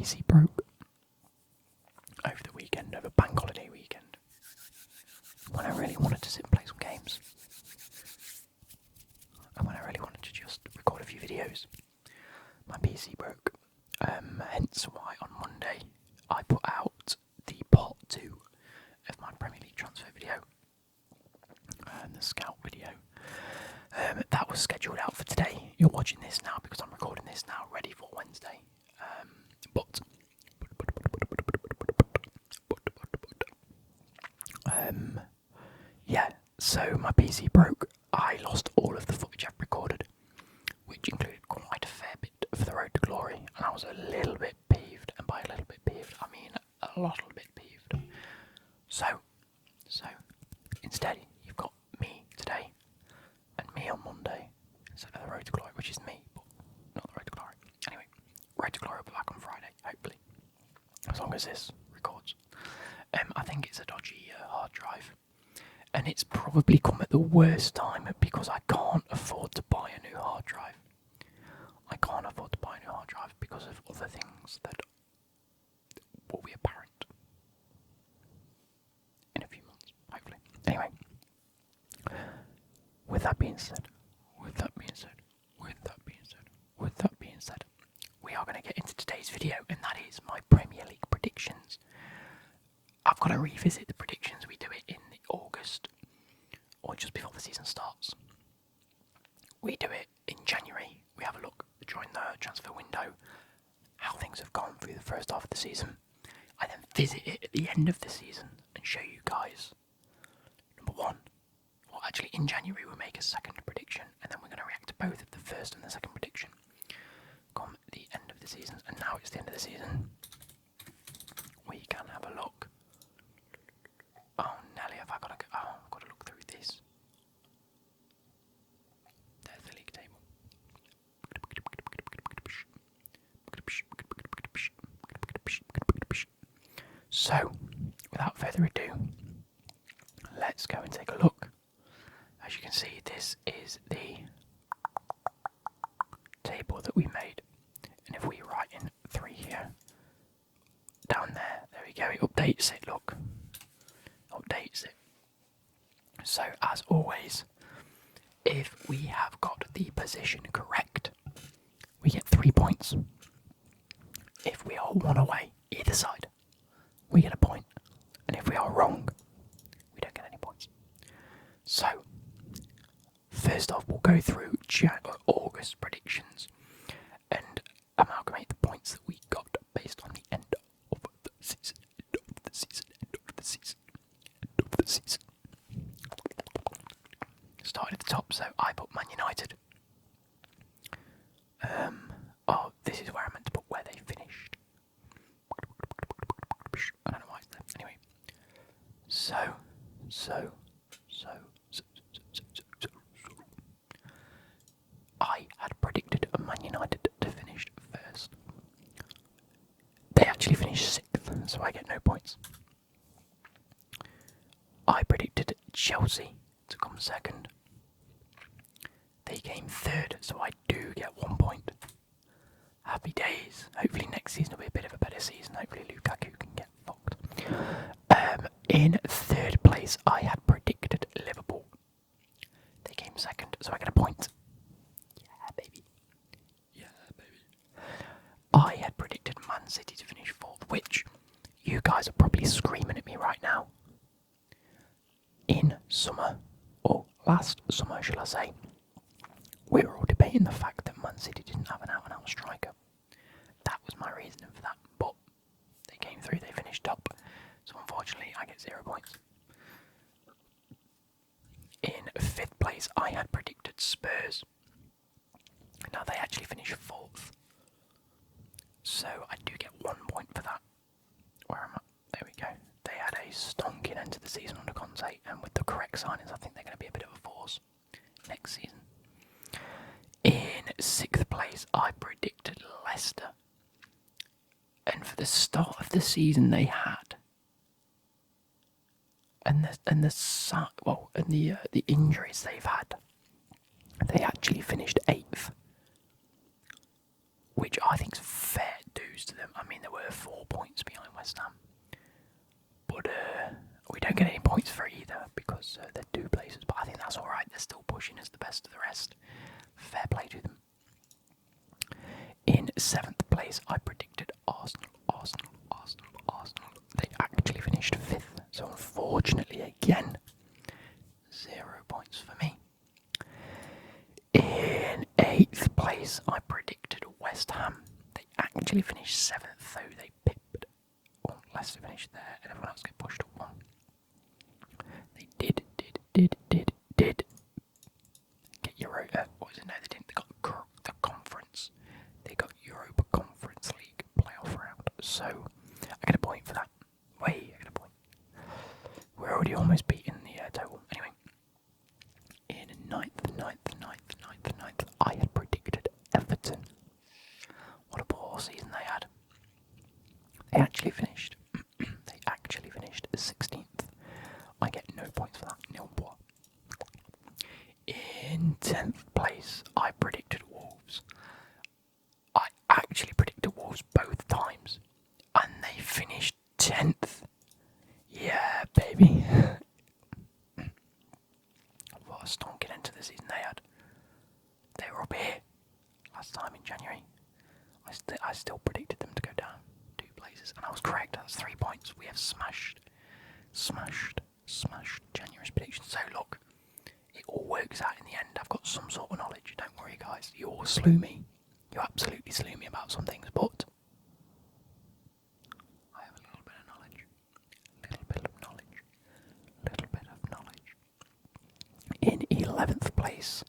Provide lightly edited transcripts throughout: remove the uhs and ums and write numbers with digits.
PC broke over the weekend, over bank holiday weekend, when I really wanted to sit and play some games, and when I really wanted to just record a few videos. My PC broke, hence why on Monday I put out the part 2 of my Premier League transfer video, the scout video. That was scheduled out for today. You're watching this now because I'm recording this now, ready for Wednesday. Yeah, so my PC broke. I lost all of the footage I've recorded, which included quite a fair bit for the Road to Glory, and I was a little bit peeved, and by a little bit peeved, I mean a little bit peeved. So instead, you've got me today, and me on Monday, instead of the Road to Glory, which is me, but not the Road to Glory. Anyway, Road to Glory will be back on Friday, hopefully, as long as this records. I think it's a dodgy hard drive, and it's probably come at the worst time because I can't afford to buy a new hard drive. I can't afford to buy a new hard drive because of other things that will be apparent in a few months, hopefully. Anyway, with that being said, we are going to get into today's video, and that is my Premier League predictions. I've got to revisit the predictions. We do it in August, or just before the season starts. We do it in January. We have a look during the transfer window, how things have gone through the first half of the season. I then visit it at the end of the season and show you guys, number one, well actually in January we'll make a second prediction, and then we're going to react to both of the first and the second prediction come the end of the season. And now it's the end of the season, we can have a look. Oh Nelly, have I got to go? Oh, I've got to look through this. There's the league table. So, without further ado, let's go and take a look. As you can see, this is the table that we made. And if we write in 3 here, down there we go, it updates it, look. Updates it. So, as always, if we have got the position correct, we get 3 points. If we are one away, either side, we get a point. And if we are wrong, we don't get any points. So, first off, we'll go through August predictions and amalgamate the points that we got based on the end of the season. Starting at the top, so I put Man United. Oh, this is where I meant to put where they finished. I don't know why it's there. Anyway, so. I had predicted Man United to finish first. They actually finished 6th, so I get no points. I predicted Chelsea to come second. They came 3rd, so I do get 1 point. Happy days. Hopefully next season will be a bit of a better season. Hopefully Lukaku can get fucked. In 3rd place, I had predicted Liverpool. They came 2nd, so I get a point. Yeah, baby. I had predicted Man City to finish 4th, which you guys are probably screaming at me right now. In summer, or last summer, shall I say, we were all debating the fact that Man City didn't have an out-and-out striker. That was my reasoning for that, but they came through, they finished top, so unfortunately I get 0 points. In 5th place, I had predicted Spurs. Now they actually finished 4th, so I do get 1 point for that. Where am I? There we go. They had a stonking end to the season under Conte, and with the correct signings, I think they're going to be a bit of a force next season. In 6th place, I predicted Leicester, and for the start of the season they had, and the injuries they've had, they actually finished 8th, which I think is fair dues to them. I mean, there were West Ham. But we don't get any points for it either because they're 2 places. But I think that's alright. They're still pushing as the best of the rest. Fair play to them. In 7th place, I predicted Arsenal. They actually finished 5th. So unfortunately, again, 0 points for me. In 8th place, I predicted West Ham. They actually finished 7th, though they pipped. Oh, Leicester finished there, and everyone else got pushed to 1. They did get Europa. What is it? No, they didn't. They got the conference. They got Europa Conference League playoff round. So I get a point for that. I get a point. We're already almost beating the total. Anyway, in 9th, I had predicted Everton. What a poor season they had. They actually finished 16th. I get no points for that. Nil point. In 10th place, I predicted Wolves. I actually predicted Wolves both times, and they finished 10th. Yeah, baby. What a stonking end to the season they had. They were up here last time in January. I still predicted them to go down 2 places, and I was correct. That's 3 points. We have smashed January's prediction. So look, it all works out in the end. I've got some sort of knowledge. Don't worry, guys. You all slew me. You absolutely slew me about some things, but I have a little bit of knowledge. In 11th place,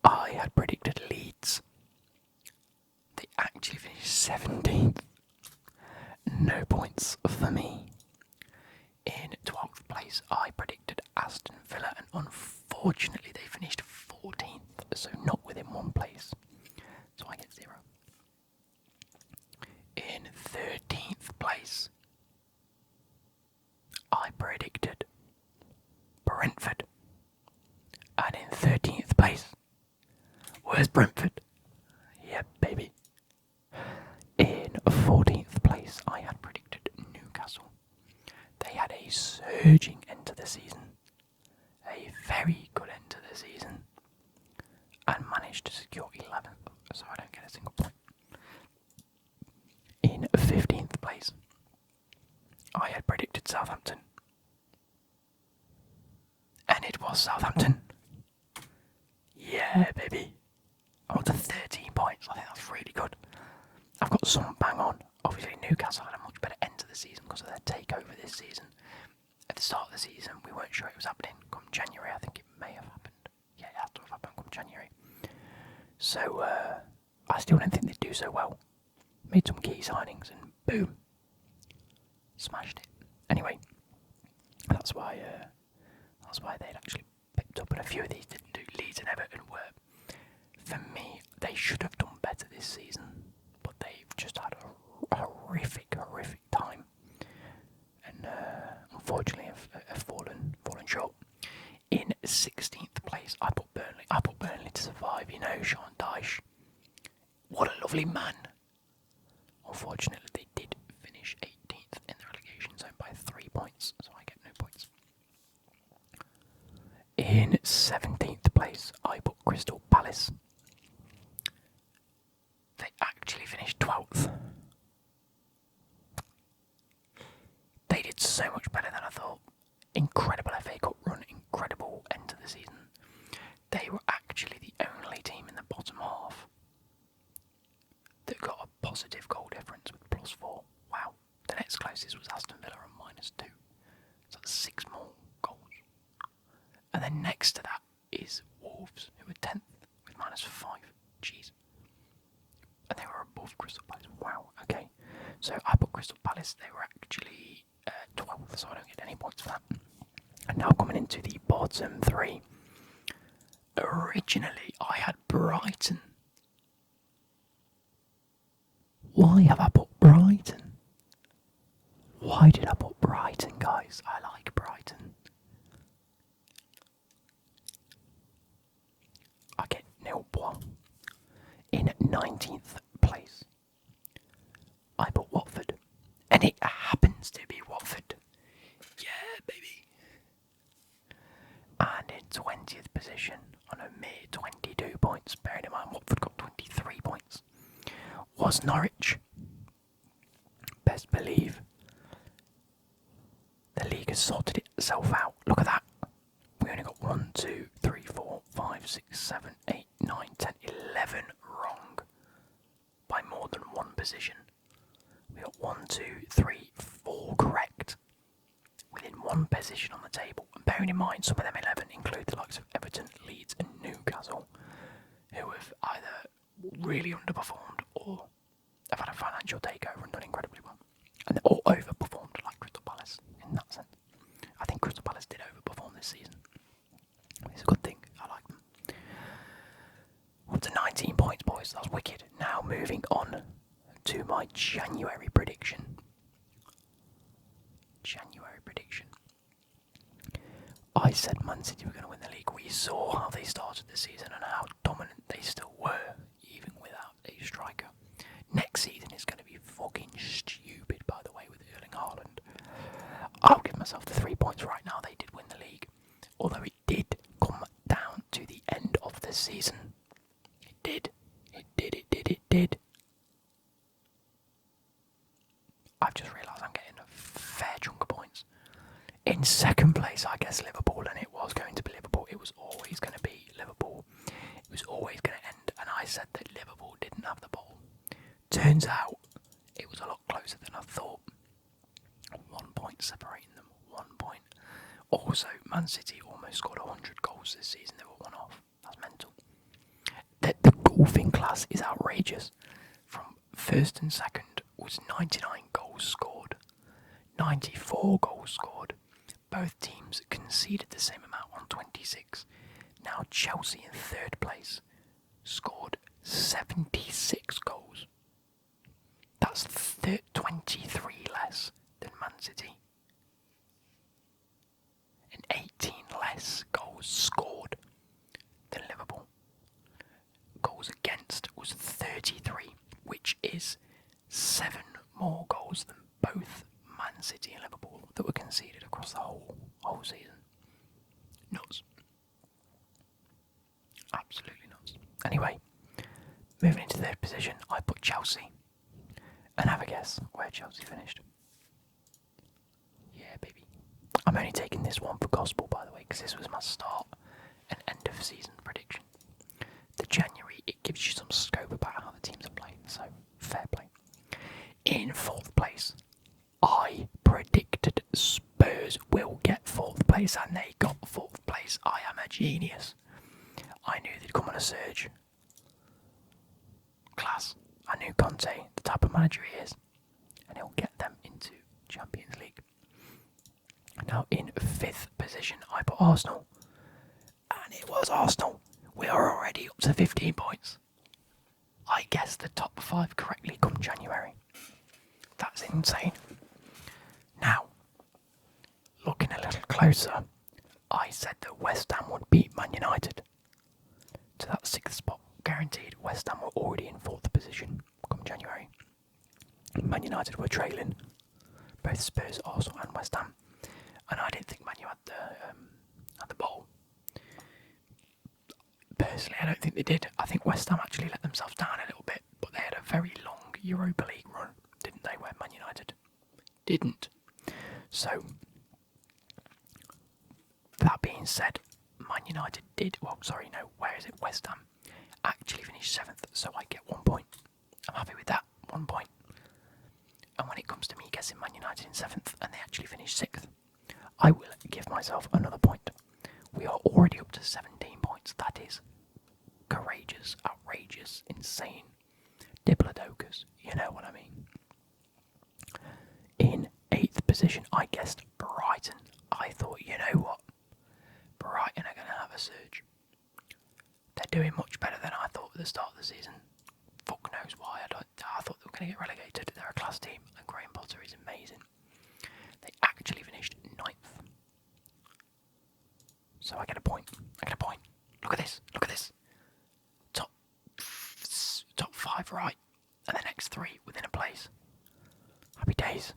I had predicted Leeds. They actually finished 17th. No points for me. In 12th place, I predicted Aston Villa, and unfortunately they finished 14th, so not within 1 place. So I get 0. In 13th place, I predicted Brentford. And in 13th place, where's Brentford? Yeah, baby. In 14th place, I had predicted Newcastle. They had a surging end to the season. A very good end to the season. And managed to secure 11th, so I don't get a single point. In 15th place, I had predicted Southampton. And it was Southampton. Yeah, baby. I'm up to 13 points. I think that's really good. I've got some bang on. Obviously, Newcastle had a much better end to the season because of their takeover this season. At the start of the season, we weren't sure it was happening. Come January, I think it may have happened. Yeah, it had to have happened come January. So, I still don't think they'd do so well. Made some key signings and boom. Smashed it. Anyway, that's why they'd actually picked up, and a few of these didn't do. Leeds and Everton were, for me, they should have done better this season, but they've just had a horrific time, and unfortunately have fallen short. In 16th place, I put Burnley. I put Burnley to survive. You know, Sean Dyche. What a lovely man. Unfortunately, they did finish 18th in the relegation zone by 3 points, so I get no points. In 17th place, I put Crystal Palace. They actually finished 12th. They did so much better than I thought. Incredible FA Cup run, incredible end to the season. They were actually the only team in the bottom half that got a positive goal difference with +4. Wow. The next closest was Aston Villa on -2. So that's 6 more goals. And then next to that is Wolves, who were 10th with -5. Jeez. And they were above Crystal Palace. Wow, okay. So I put Crystal Palace, they were actually 12th, so I don't get any points for that. And now coming into the bottom 3. Originally, I had Brighton. Why have I put Brighton? Why did I put Brighton, guys? I like Brighton. I get 0 points. In 19th place, I put Watford. And it 20th position on a mere 22 points. Bearing in mind Watford got 23 points. Was Norwich. Best believe the league has sorted itself out. Look at that. We only got 1, 2, 3, 4, 5, 6, 7, 8, 9, 10, 11 wrong by more than one position. We got 1, 2, 3, 4 correct within one position on the table. And bearing in mind, some of them 11 include the likes of Everton, Leeds, and Newcastle, who have either really underperformed or have had a financial takeover and done incredibly well. And they're all overperformed, like Crystal Palace in that sense. I think Crystal Palace did overperform this season. It's a good thing. I like them. Up to 19 points, boys. That's wicked. Now moving on to my January prediction. I said Man City were going to win the league. We saw how they started the season and how dominant they still were, even without a striker. Next season is going to be fucking stupid, by the way, with Erling Haaland. I'll give myself the 3 points right now. They did win the league. Although it did come down to the end of the season. It did. I've just realised I'm getting a fair chunk of points. In second place, I guess Liverpool, and it was going to be Liverpool. It was always going to be Liverpool. It was always going to end, and I said that Liverpool didn't have the ball. Turns out, it was a lot closer than I thought. 1 point separating them, 1 point. Also, Man City almost scored 100 goals this season. They were one off. That's mental. The golfing class is outrageous. From first and second was 99 goals scored, 94 goals scored. Both teams conceded the same amount on 26. Now Chelsea in third place scored 76 goals. That's 23 less than Man City. And 18 less goals scored than Liverpool. Goals against was 33, which is 7 more goals than both Man City and Liverpool that were conceded across the whole season. Nuts. Absolutely nuts. Anyway, moving into third position, I put Chelsea. And have a guess where Chelsea finished. Yeah, baby. I'm only taking this one for gospel, by the way, because this was my start and end of season prediction. The January, it gives you some scope about how the teams are playing, so fair play. In fourth place, I predicted Spurs will get fourth place, and they got fourth place. I am a genius. I knew they'd come on a surge. Class. I knew Conte, the type of manager he is, and he'll get them into Champions League. Now in fifth position, I put Arsenal, and it was Arsenal. We are already up to 15 points. I guessed the top 5 correctly come January. That's insane. Now, looking a little closer, I said that West Ham would beat Man United to that 6th spot. Guaranteed. West Ham were already in 4th position come January. Man United were trailing both Spurs, Arsenal and West Ham. And I didn't think Man U had the ball. Personally, I don't think they did. I think West Ham actually let themselves down a little bit, but they had a very long Europa League run, didn't they, where Man United didn't. So, that being said, Man United did, West Ham actually finished 7th, so I get 1 point. I'm happy with that, 1 point. And when it comes to me guessing Man United in 7th and they actually finished 6th, I will give myself another point. We are already up to 17 points. That is courageous, outrageous, insane. Diplodocus, you know what I mean. In 8th position, I guessed Brighton. I thought, you know what? Brighton are going to have a surge. They're doing much better than I thought at the start of the season. Fuck knows why. I thought they were going to get relegated. They're a class team, and Graham Potter is amazing. They actually finished 9th. So I get a point. Look at this. Top 5 right, and the next 3 within a place. Happy days.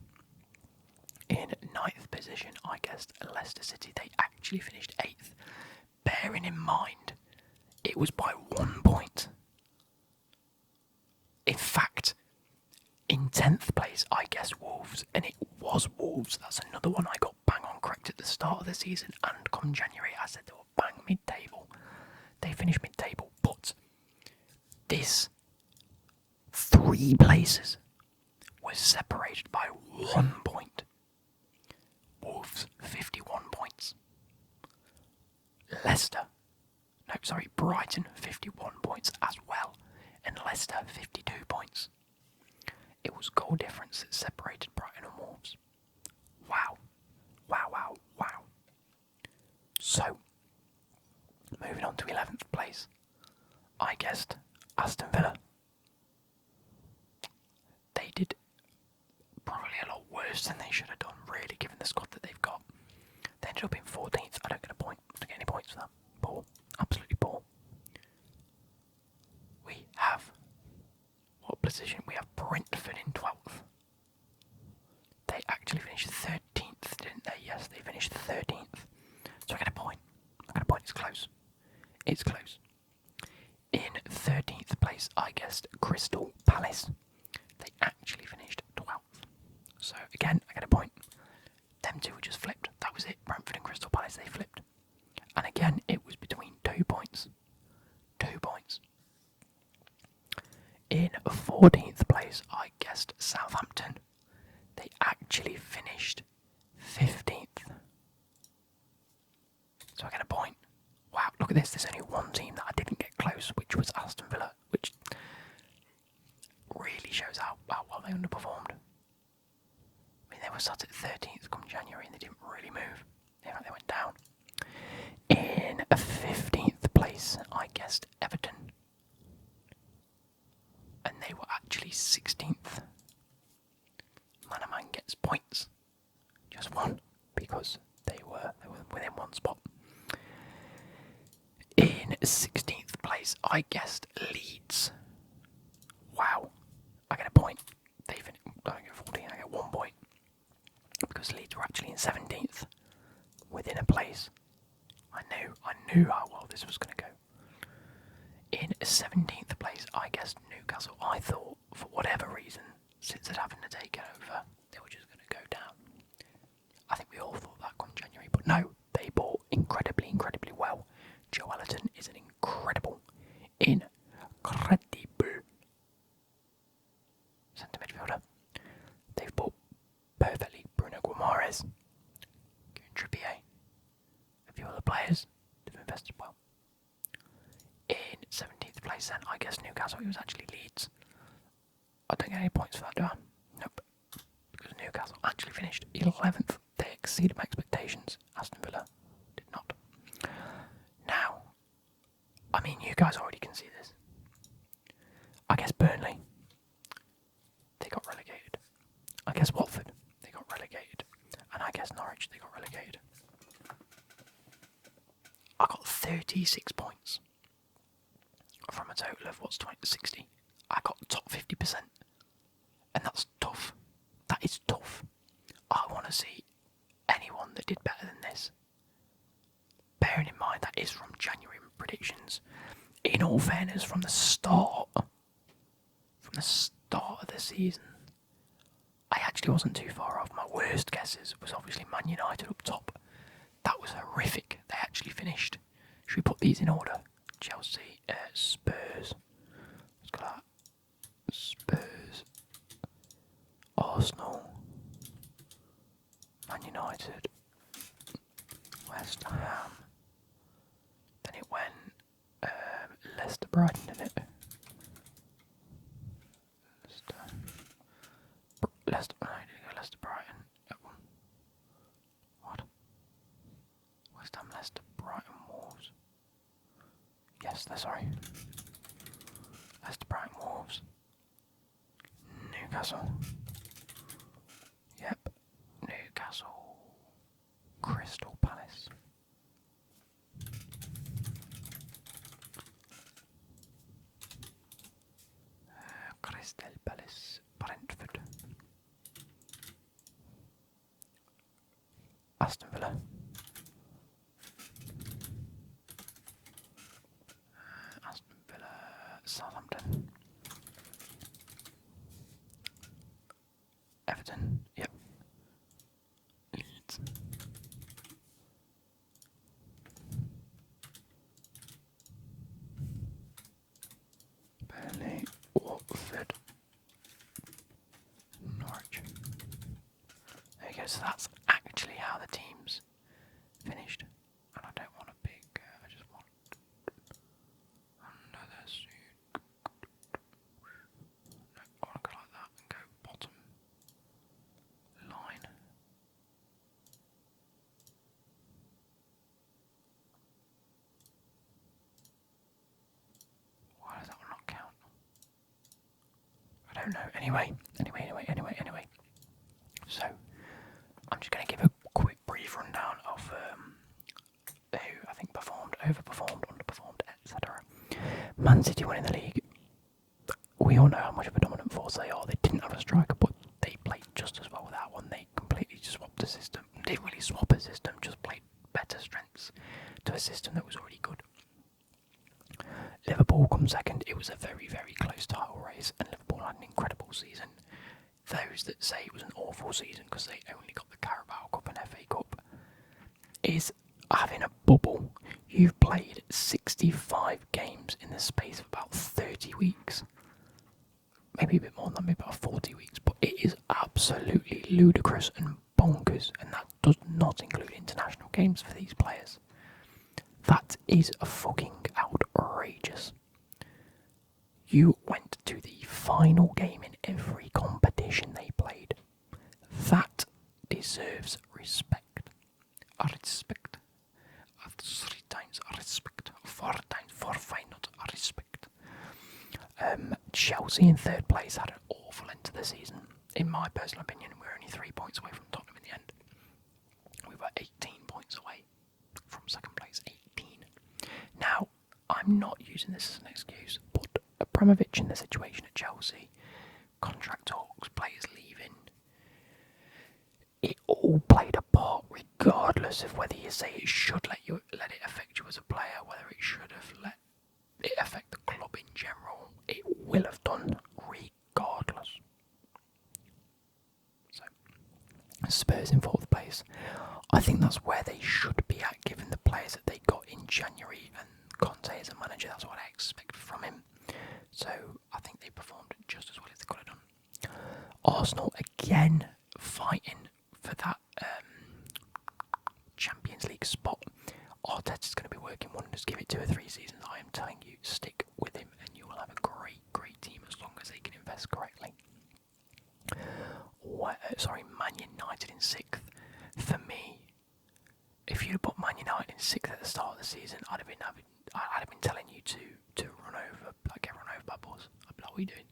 In 9th position, I guessed Leicester City. They actually finished 8th. bearing in mind it was by 1 point. In fact, in 10th place, I guessed Wolves, and it was Wolves. That's another one I got bang on correct at the start of the season, and come January, I said they were bang mid-table. They finished mid-table, but this 3 places was separated by 1 point. Wolves, 51 points. Brighton, 51 points as well, and Leicester, 52 points. It was goal difference that separated Brighton and Wolves. Wow. So, moving on to 11th place, I guessed Aston Villa. They did probably a lot worse than they should have done, really, given the squad that they've got. They ended up in 14th. I don't get a point. I don't get any points for that. Poor. Absolutely poor. We have... What position? We have Brentford in 12th. They actually finished 13th, didn't they? Yes, they finished 13th. So I get a point. It's close. It's close. In 13th place, I guessed Crystal Palace. They actually finished 12th. So again, I get a point. Them two were just flipped. That was it. Brentford and Crystal Palace, they flipped. And again, it was between 2 points. 2 points. In 14th place, I guessed Southampton. They actually finished 15th. So I get a point. Wow, look at this. There's only one team that I didn't get close, which was Aston Villa, which really shows how well they underperformed. I mean, they were sat at 13th come January and they didn't really move. In fact, they went down. In 15th place, I guessed Everton. And they were actually 16th. Man gets points. Just one, because they were within one spot. In 16th place, I guessed Leeds. Wow. I get a point. I don't get 14, I get 1 point. Because Leeds were actually in 17th. Within a place. I knew how well this was going to go. In 17th place, I guessed Newcastle. I thought, for whatever reason, since they're having to take it over, they were just going to go down. I think we all thought that come January, but no, they bought incredibly well. Joe Allerton is an incredible centre midfielder. They've bought perfectly Bruno Guimaraes, Trippier, a few other players. They've invested well. In 17th place then, I guess Newcastle, it was actually Leeds. I don't get any points for that, do I? Nope. Because Newcastle actually finished 11th. They exceeded my expectations. Aston Villa did not. Now, I mean, you guys already can see this. I guess Burnley, they got relegated. I guess Watford, they got relegated. And I guess Norwich, they got relegated. I got 36 points. From a total of, 60? I got top 50%. And that's tough. That is tough. I want to see anyone that did better than this. Bearing in mind that is from January predictions. In all fairness, from the start of the season, I actually wasn't too far off. My worst guesses was obviously Man United up top. That was horrific. They actually finished. Should we put these in order? Chelsea, Spurs. Let's go that. Spurs, Arsenal, Man United, West Ham. Then it went Leicester, Brighton, didn't it? Leicester, Brighton. What? West Ham, Leicester, Brighton, Wolves. Yes, sorry. Leicester, Brighton, Wolves. Newcastle. Yep. Newcastle. Crystal Palace. Crystal Palace. Brentford. Aston Villa. So that's actually how the teams finished. And I don't want to pick, I just want under the suit. No, I want to go like that and go bottom line. Why does that one not count? I don't know. Anyway. So, I'm just going to give a quick brief rundown of who I think performed, overperformed, underperformed, etc. Man City winning the league. We all know how much of a dominant force they are. They didn't have a striker, but they played just as well with that one. They completely swapped the system. They didn't really swap a system, just played better strengths to a system that was already good. Liverpool come second. It was a very, very close title race, and Liverpool had an incredible season. Those that say it was an awful season because they only got the Carabao Cup and FA Cup is having a bubble. You've played 65 games in the space of about 30 weeks. Maybe a bit more than that, maybe about 40 weeks, but it is absolutely ludicrous and bonkers, and that does not include international games for these players. That is fucking outrageous. You went to the final game in every competition they played. That deserves respect. Respect. 3 times respect. 4 times for final respect. Chelsea in third place had an awful end to the season. In my personal opinion, we're only 3 points away from Tottenham in the end. We were 18 points away from second place. 18. Now, I'm not using this as an excuse, but Abramovich in the situation at Chelsea, contract talks, players leaving, it all played a part regardless of whether you say it should let it affect you as a player, whether it should have let it affect the club in general. It will have done regardless. So, Spurs in fourth place. I think that's where they should be at, given the players that they got in January, and Conte as a manager, that's what I expect from him. So I think they performed just as well as they could have done. Arsenal again fighting for that Champions League spot. Arteta's going to be working wonders. Give it 2 or 3 seasons. I am telling you, stick with him and you will have a great, great team as long as they can invest correctly. Man United in 6th. For me, if you'd have put Man United in 6th at the start of the season, I'd have been telling you to run over, get run over by Buzz. I'd be like, what are you doing?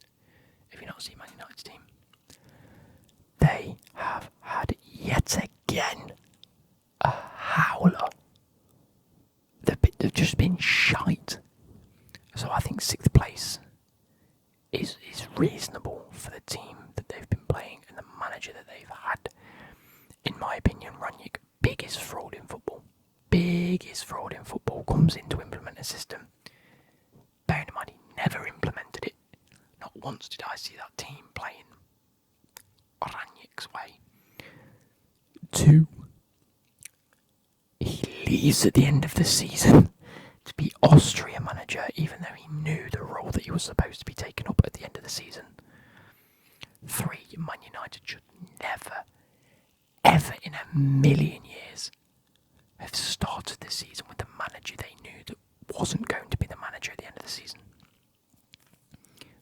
If you not see Man United's team, they have had yet again a howler. They've just been shite. So I think 6th place is reasonable for the team that they've been playing and the manager that they've had. In my opinion, Ranić, biggest fraud in football. Biggest fraud in football. Comes in to implement a system. Bearing in mind, he never implemented it. Not once did I see that team playing Ranić's way. 2. He leaves at the end of the season to be Austria manager, even though he knew the role that he was supposed to be taking up at the end of the season. 3. Man United should never, ever in a million years have started the season with the manager they knew that wasn't going to be the manager at the end of the season.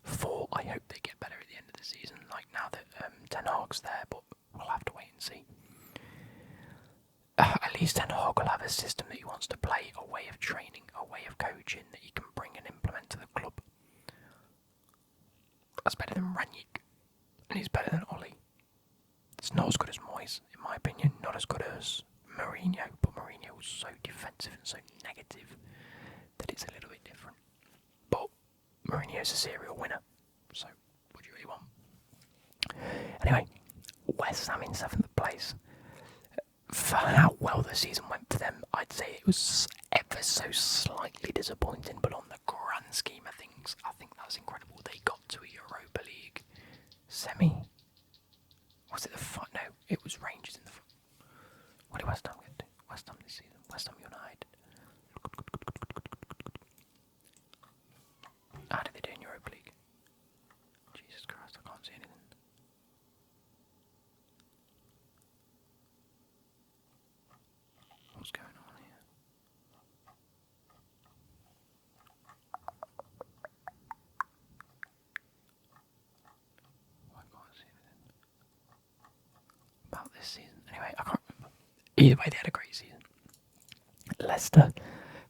4. I hope they get better at the end of the season, like now that Ten Hag's there, but we'll have to wait and see. At least Ten Hag will have a system that he wants to play, a way of training, a way of coaching that he can bring and implement to the club. That's better than Ranić, and he's better than Oli. It's not as good as Moyes, in my opinion, not as good as Mourinho, but Mourinho was so defensive and so negative that it's a little bit different. But Mourinho's a serial winner, so what do you really want? Anyway, West Ham in 7th place. For how well the season went for them, I'd say it was ever so slightly disappointing, but on the grand scheme of things, I think that's incredible. They got to a Europa League semi. Was it the no? It was Rangers in the. What did West Ham get to? West Ham this season. West Ham United. How did they do in Europa League? Jesus Christ, I can't see anything. this season? Anyway, I can't remember. Either way, they had a great season. Leicester,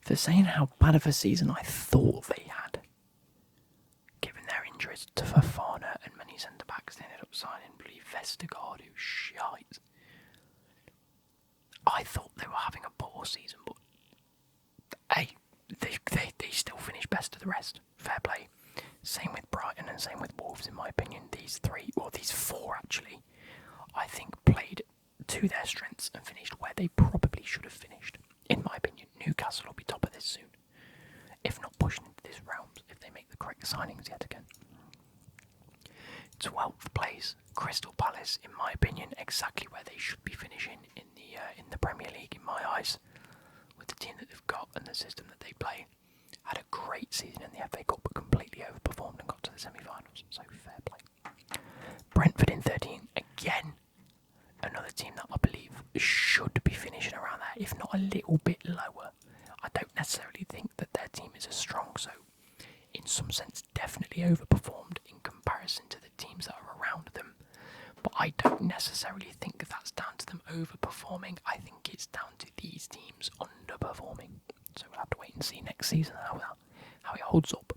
for saying how bad of a season I thought they had, given their injuries to Fofana and many centre-backs, they ended up signing Vestergaard, who's shite. I thought they were having a poor season, but hey, they still finished best of the rest. Fair play. Same with Brighton and same with Wolves, in my opinion. These four actually, I think played to their strengths and finished where they probably should have finished. In my opinion, Newcastle will be top of this soon, if not pushing into this round, if they make the correct signings yet again. 12th place, Crystal Palace, in my opinion, exactly where they should be finishing in the Premier League, in my eyes, with the team that they've got and the system that they play. Had a great season in the FA Cup, but completely overperformed and got to the semi-finals, so fair play. Brentford in 13, again, another team that I believe should be finishing around there, if not a little bit lower. I don't necessarily think that their team is as strong, so in some sense definitely overperformed in comparison to the teams that are around them. But I don't necessarily think that's down to them overperforming. I think it's down to these teams underperforming. So we'll have to wait and see next season how it holds up.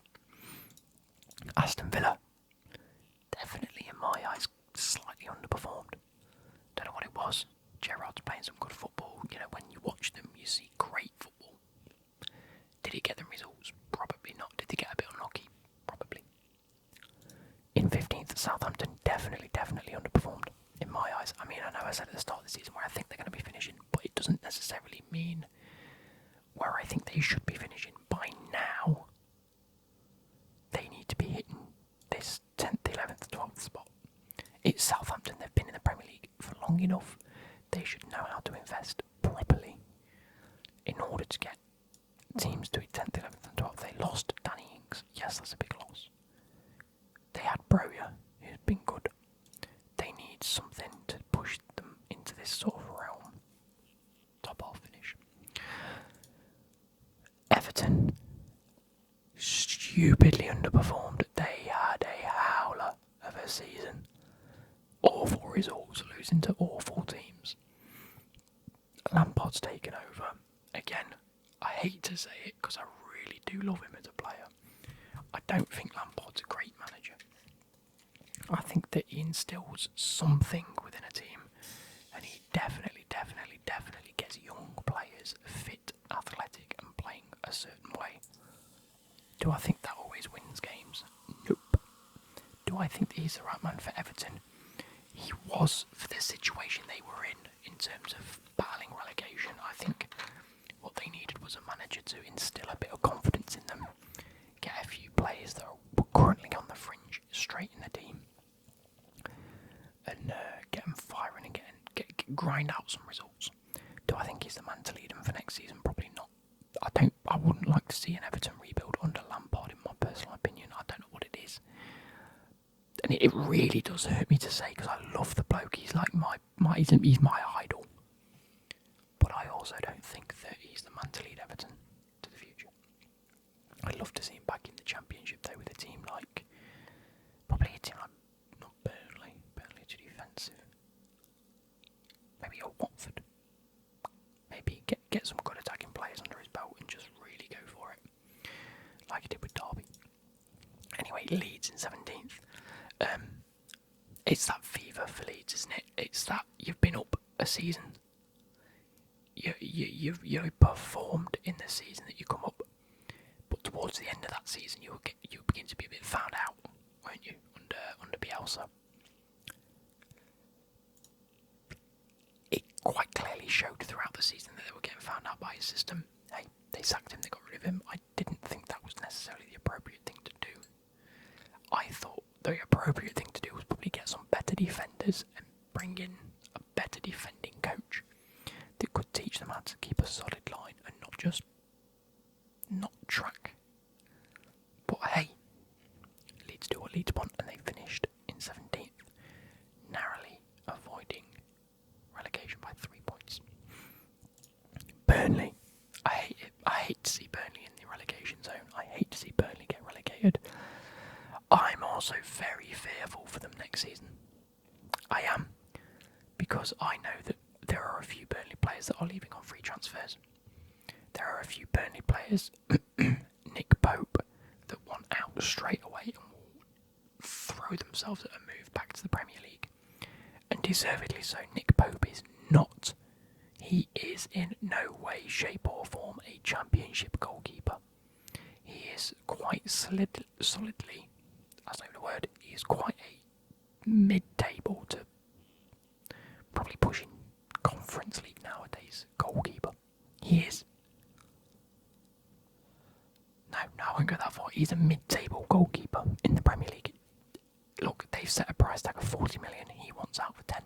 Aston Villa, definitely in my eyes, slightly underperformed. Don't know what it was. Gerrard's playing some good football. You know, when you watch them, you see great football. Did it get them results? Probably not. Did they get a bit unlucky? Probably. In 15th, Southampton definitely underperformed, in my eyes. I mean, I know I said at the start of the season where I think they're going to be finishing, but it doesn't necessarily mean where I think they should be finishing. By now, they need to be hitting this 10th, 11th, 12th spot. It's Southampton. They've been in the Premier League for long enough. They should know how to invest properly in order to get teams to 10th, 11th and 12th. They lost Danny Ings. Yes, that's a big loss. They had Broja, who's been good. They need something to push them into this sort of realm. Top half finish. Everton, stupidly underperformed. They had a howler of a season. Awful results, losing to awful teams. Lampard's taken over. Again, I hate to say it because I really do love him as a player. I don't think Lampard's a great manager. I think that he instills something within a team, and he definitely gets young players fit, athletic, and playing a certain way. Do I think that always wins games? Nope. Do I think that he's the right man for Everton? He was for the situation they were in terms of battling relegation. I think what they needed was a manager to instill a bit of confidence in them, get a few players that are currently on the fringe straight in the team, and get them firing and grind out some results. Do I think he's the man to lead them for next season? Probably not. I wouldn't like to see an Everton rebuild under Lampard, in my personal opinion. I don't know what it is. And it really does hurt me to say, because I love the bloke. He's like he's my idol. But I also don't think that he's the man to lead Everton to the future. I'd love to see him back in the Championship though, with a team like, probably a team like, not Burnley too defensive. Maybe a Watford. Maybe get some good attacking players under his belt and just really go for it, like he did with Derby. Anyway, Leeds in 17th. It's that fever for Leeds, isn't it? It's that you've been up a season. You performed in the season that you come up, but towards the end of that season, you begin to be a bit found out, weren't you? Under Bielsa, it quite clearly showed throughout the season that they were getting found out by his system. Hey, they sacked him, they got rid of him. I didn't think that was necessarily the appropriate thing to do. I thought the appropriate thing to do was probably get some better defenders and bring in a better defending coach that could teach them how to keep a solid line and not track. But hey, Leeds do what Leeds want, and they finished in 17th, narrowly avoiding relegation by 3 points. Burnley, I hate it. I hate to see Burnley in the relegation zone. I hate to see Burnley get relegated. I'm also very fearful for them next season. I am. because I know that there are a few Burnley players that are leaving on free transfers. There are a few Burnley players, Nick Pope, that want out straight away and will throw themselves at a move back to the Premier League. And deservedly so. Nick Pope is not. He is in no way, shape or form a championship goalkeeper. He is quite solidly, that's not even a word, he is quite a mid-table to probably pushing Conference League nowadays goalkeeper. He is. No, I won't go that far. He's a mid-table goalkeeper in the Premier League. Look, they've set a price tag of 40 million. He wants out for 10.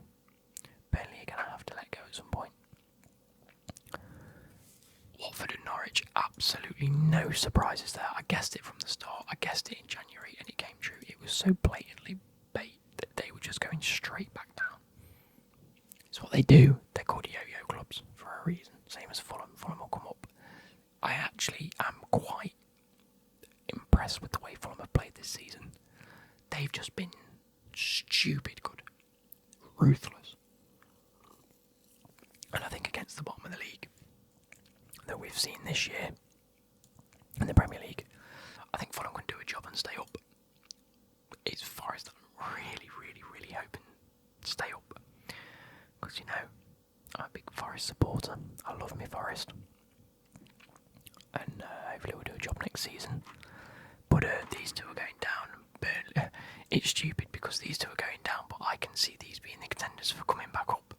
Burnley are going to have to let go at some point. Watford and Norwich, absolutely no surprises there. I guessed it from the start. I guessed it in January and it came true. It was so blatantly bait that they were just going straight back down. It's what they do. They're called yo-yo clubs for a reason. Same as Fulham. Fulham will come up. I actually am quite impressed with the way Fulham have played this season. They've just been stupid good. Ruthless. And I think against the bottom of the league that we've seen this year in the Premier League, I think Fulham can do a job and stay up. It's Forest I'm really hoping to stay up. Because, you know, I'm a big Forest supporter. I love me Forest. And hopefully we'll do a job next season. But these two are going down. Burnley, it's stupid because these two are going down, but I can see these being the contenders for coming back up.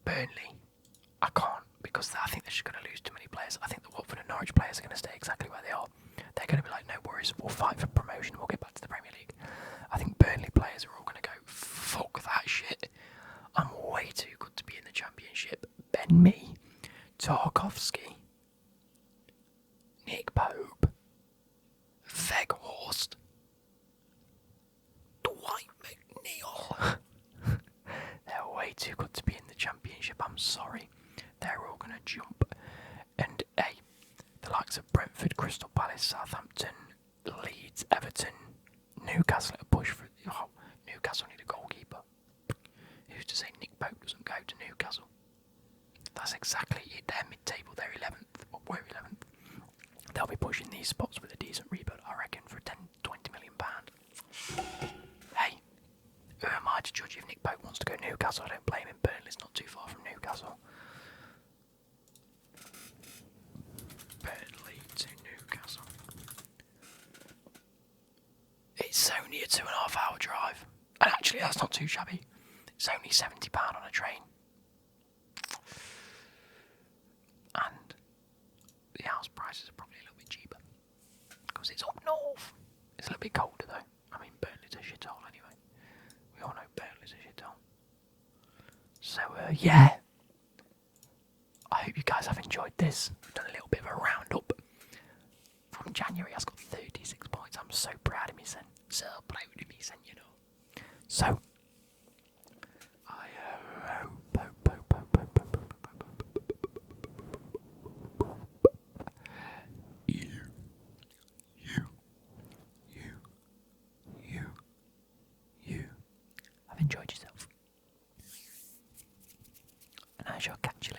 Burnley, I can't, because I think they're just going to lose too many players. I think the Watford and Norwich players are going to stay exactly where they are. They're going to be like, no worries, we'll fight for promotion, we'll get back to the Premier League. I think Burnley players are all going to go, fuck that shit. I'm way too good to be in the Championship. Ben Mee, Tarkovsky, Nick Pope, Weghorst, Dwight McNeil. They're way too good to be in the Championship, I'm sorry. They're all going to jump. And the likes of Brentford, Crystal Palace, Southampton, Leeds, Everton, Newcastle at a push for... Oh, Newcastle need a goalkeeper. Who's to say Nick Pope doesn't go to Newcastle? That's exactly it. They're mid-table. They're 11th. Or we're 11th. They'll be pushing these spots with a decent rebuild, I reckon, for 10, 20 million pound. Hey, who am I to judge if Nick Pope wants to go to Newcastle? I don't blame him. Burnley's not too far from Newcastle. Burnley to Newcastle. It's only a 2.5 hour drive. And actually, that's not too shabby. It's only £70 on a train. And the house prices are probably a little bit cheaper. Because it's up north. It's a little bit colder though. I mean, Burnley's a shithole anyway. We all know Burnley's a shithole. So, yeah. I hope you guys have enjoyed this. We've done a little bit of a roundup. From January, I've got 36 points. I'm so proud of me, son. So proud of me, son, you know. So, I hope. You have enjoyed yourself. And I shall catch you